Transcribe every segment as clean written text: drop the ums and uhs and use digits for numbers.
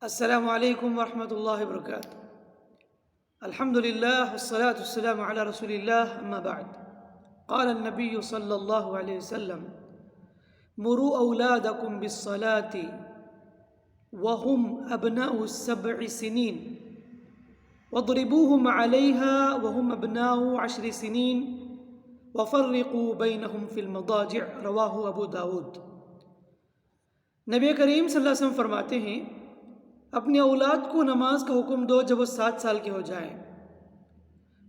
السلام علیکم ورحمۃ اللہ وبرکاتہ۔ الحمد للہ والصلاة والسلام علی رسول اللہ، اما بعد۔ قال النبی صلی اللہ علیہ وسلم: مروا اولادکم بالصلاة وهم ابناء 7 سنین واضربوهم علیها وهم ابناء 10 سنین وفرقوا بینہم فی المضاجع، رواہ ابو داود۔ نبی کریم صلی اللہ علیہ وسلم فرماتے ہیں، اپنی اولاد کو نماز کا حکم دو جب وہ 7 سال کے ہو جائیں۔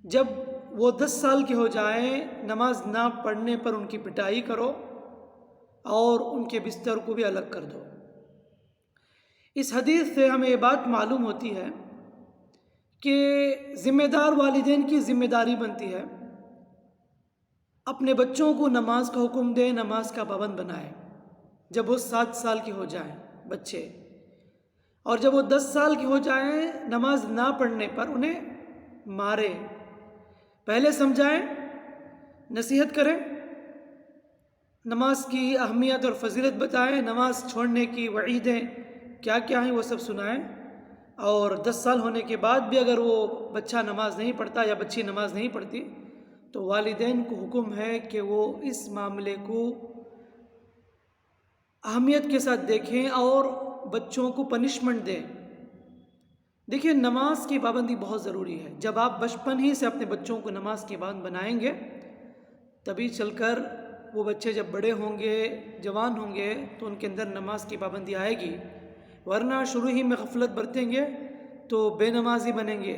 جب وہ 10 سال کے ہو جائیں، نماز نہ پڑھنے پر ان کی پٹائی کرو اور ان کے بستر کو بھی الگ کر دو۔ اس حدیث سے ہمیں یہ بات معلوم ہوتی ہے کہ ذمہ دار والدین کی ذمہ داری بنتی ہے اپنے بچوں کو نماز کا حکم دیں، نماز کا پابند بنائیں جب وہ 7 سال کے ہو جائیں بچے، اور جب وہ 10 سال کے ہو جائیں نماز نہ پڑھنے پر انہیں مارے، پہلے سمجھائیں، نصیحت کریں، نماز کی اہمیت اور فضیلت بتائیں، نماز چھوڑنے کی وعیدیں کیا کیا ہیں وہ سب سنائیں، اور 10 سال ہونے کے بعد بھی اگر وہ بچہ نماز نہیں پڑھتا یا بچی نماز نہیں پڑھتی تو والدین کو حکم ہے کہ وہ اس معاملے کو اہمیت کے ساتھ دیکھیں اور بچوں کو پنشمنٹ دیں۔ دیکھیں، نماز کی پابندی بہت ضروری ہے۔ جب آپ بچپن ہی سے اپنے بچوں کو نماز کی پابند بنائیں گے تبھی چل کر وہ بچے جب بڑے ہوں گے، جوان ہوں گے تو ان کے اندر نماز کی پابندی آئے گی، ورنہ شروع ہی میں غفلت برتیں گے تو بے نمازی بنیں گے۔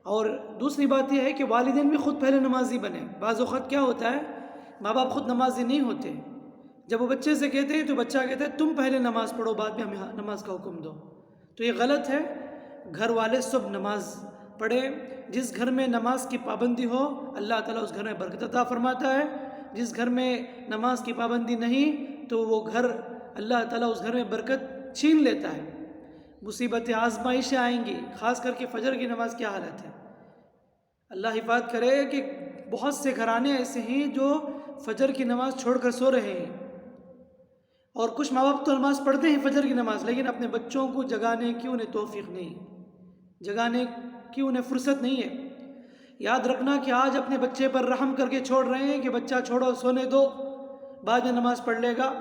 اور دوسری بات یہ ہے کہ والدین بھی خود پہلے نمازی بنیں۔ بعض اوقات کیا ہوتا ہے، ماں باپ خود نمازی نہیں ہوتے، جب وہ بچے سے کہتے ہیں تو بچہ کہتا ہے تم پہلے نماز پڑھو بعد میں ہمیں نماز کا حکم دو، تو یہ غلط ہے۔ گھر والے سب نماز پڑھیں۔ جس گھر میں نماز کی پابندی ہو اللہ تعالیٰ اس گھر میں برکت عطا فرماتا ہے، جس گھر میں نماز کی پابندی نہیں تو وہ گھر اللہ تعالیٰ اس گھر میں برکت چھین لیتا ہے، مصیبتیں آزمائشیں آئیں گی، خاص کر کے فجر کی نماز کی حالت ہے۔ اللہ حفاظت کرے کہ بہت سے گھرانے ایسے ہیں جو فجر کی نماز چھوڑ کر سو رہے ہیں، اور کچھ ماں باپ تو نماز پڑھتے ہیں فجر کی نماز، لیکن اپنے بچوں کو جگانے کی انہیں توفیق نہیں، جگانے کی انہیں فرصت نہیں ہے۔ یاد رکھنا کہ آج اپنے بچے پر رحم کر کے چھوڑ رہے ہیں کہ بچہ چھوڑو، سونے دو، بعد میں نماز پڑھ لے گا،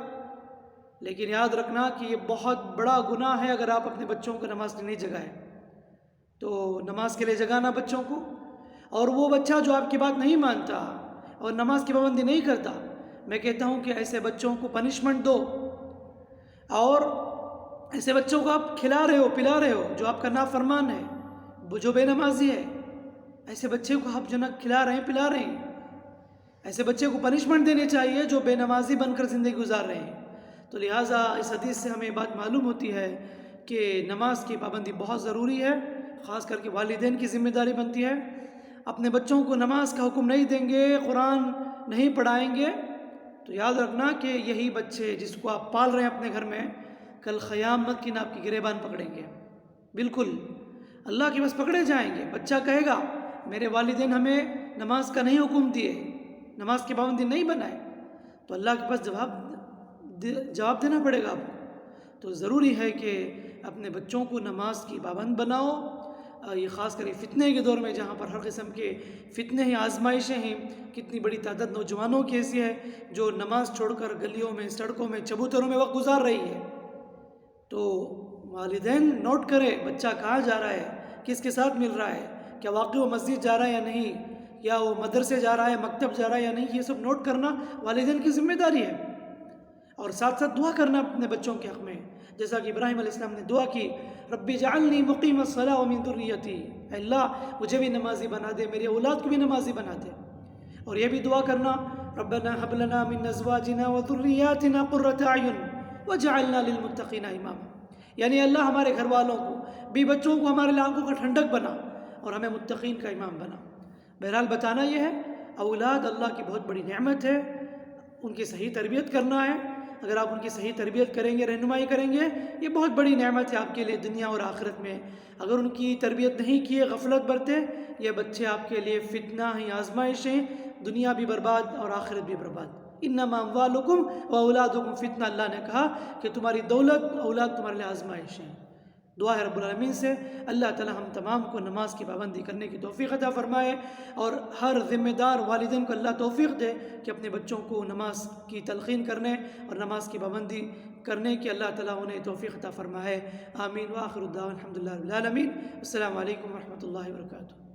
لیکن یاد رکھنا کہ یہ بہت بڑا گناہ ہے اگر آپ اپنے بچوں کو نماز کے لیے نہیں جگائیں۔ تو نماز کے لیے جگانا بچوں کو، اور وہ بچہ جو آپ کی بات نہیں مانتا اور نماز کی پابندی نہیں کرتا، میں کہتا ہوں کہ ایسے بچوں کو پنشمنٹ دو، اور ایسے بچوں کو آپ کھلا رہے ہو، پلا رہے ہو جو آپ کا نافرمان ہے، جو بے نمازی ہے، ایسے بچے کو آپ جو نہ کھلا رہے ہیں پلا رہے ہیں، ایسے بچے کو پنشمنٹ دینے چاہیے جو بے نمازی بن کر زندگی گزار رہے ہیں۔ تو لہٰذا اس حدیث سے ہمیں بات معلوم ہوتی ہے کہ نماز کی پابندی بہت ضروری ہے، خاص کر کے والدین کی ذمہ داری بنتی ہے۔ اپنے بچوں کو نماز کا حکم نہیں دیں گے، قرآن نہیں پڑھائیں گے تو یاد رکھنا کہ یہی بچے جس کو آپ پال رہے ہیں اپنے گھر میں، کل قیامت کی آپ کی گریبان پکڑیں گے، بالکل اللہ کے بس پکڑے جائیں گے۔ بچہ کہے گا میرے والدین ہمیں نماز کا نہیں حکم دیے، نماز کی پابندی نہیں بنائے، تو اللہ کے پاس جواب دینا پڑے گا آپ کو۔ تو ضروری ہے کہ اپنے بچوں کو نماز کی پابند بناؤ، یہ خاص کر فتنے کے دور میں جہاں پر ہر قسم کے فتنے ہیں، آزمائشیں ہیں، کتنی بڑی تعداد نوجوانوں کی ایسی ہے جو نماز چھوڑ کر گلیوں میں، سڑکوں میں، چبوتروں میں وقت گزار رہی ہے۔ تو والدین نوٹ کرے بچہ کہاں جا رہا ہے، کس کے ساتھ مل رہا ہے، کیا واقعی وہ مسجد جا رہا ہے یا نہیں، یا وہ مدرسے جا رہا ہے، مکتب جا رہا ہے یا نہیں، یہ سب نوٹ کرنا والدین کی ذمہ داری ہے، اور ساتھ ساتھ دعا کرنا اپنے بچوں کے حق میں، جیسا کہ ابراہیم علیہ السلام نے دعا کی، رب اجعلنی مقیم الصلاۃ ومن ذریتی، اے اللہ مجھے بھی نمازی بنا دے، میری اولاد کو بھی نمازی بنا دے۔ اور یہ بھی دعا کرنا، ربنا هب لنا من ازواجنا وذریاتنا قرۃ اعین واجعلنا للمتقین اماما، یعنی اللہ ہمارے گھر والوں کو بھی، بچوں کو ہمارے آنکھوں کا ٹھنڈک بنا اور ہمیں متقین کا امام بنا۔ بہرحال بتانا یہ ہے، اولاد اللہ کی بہت بڑی نعمت ہے، ان کی صحیح تربیت کرنا ہے۔ اگر آپ ان کی صحیح تربیت کریں گے، رہنمائی کریں گے، یہ بہت بڑی نعمت ہے آپ کے لیے دنیا اور آخرت میں۔ اگر ان کی تربیت نہیں کیے، غفلت برتے، یہ بچے آپ کے لیے فتنہ ہیں، آزمائشیں، دنیا بھی برباد اور آخرت بھی برباد۔ انما اموالکم و اولادکم فتنہ، اللہ نے کہا کہ تمہاری دولت، اولاد تمہارے لیے آزمائش ہیں۔ دعا ہے رب العالمین سے اللہ تعالی ہم تمام کو نماز کی پابندی کرنے کی توفیق عطا فرمائے، اور ہر ذمہ دار والدین کو اللہ توفیق دے کہ اپنے بچوں کو نماز کی تلقین کرنے اور نماز کی پابندی کرنے کی اللہ تعالیٰ انہیں توفیق عطا فرمائے۔ آمین وآخر الدعوانا الحمدللہ رب العالمین۔ السلام علیکم ورحمۃ اللہ وبرکاتہ۔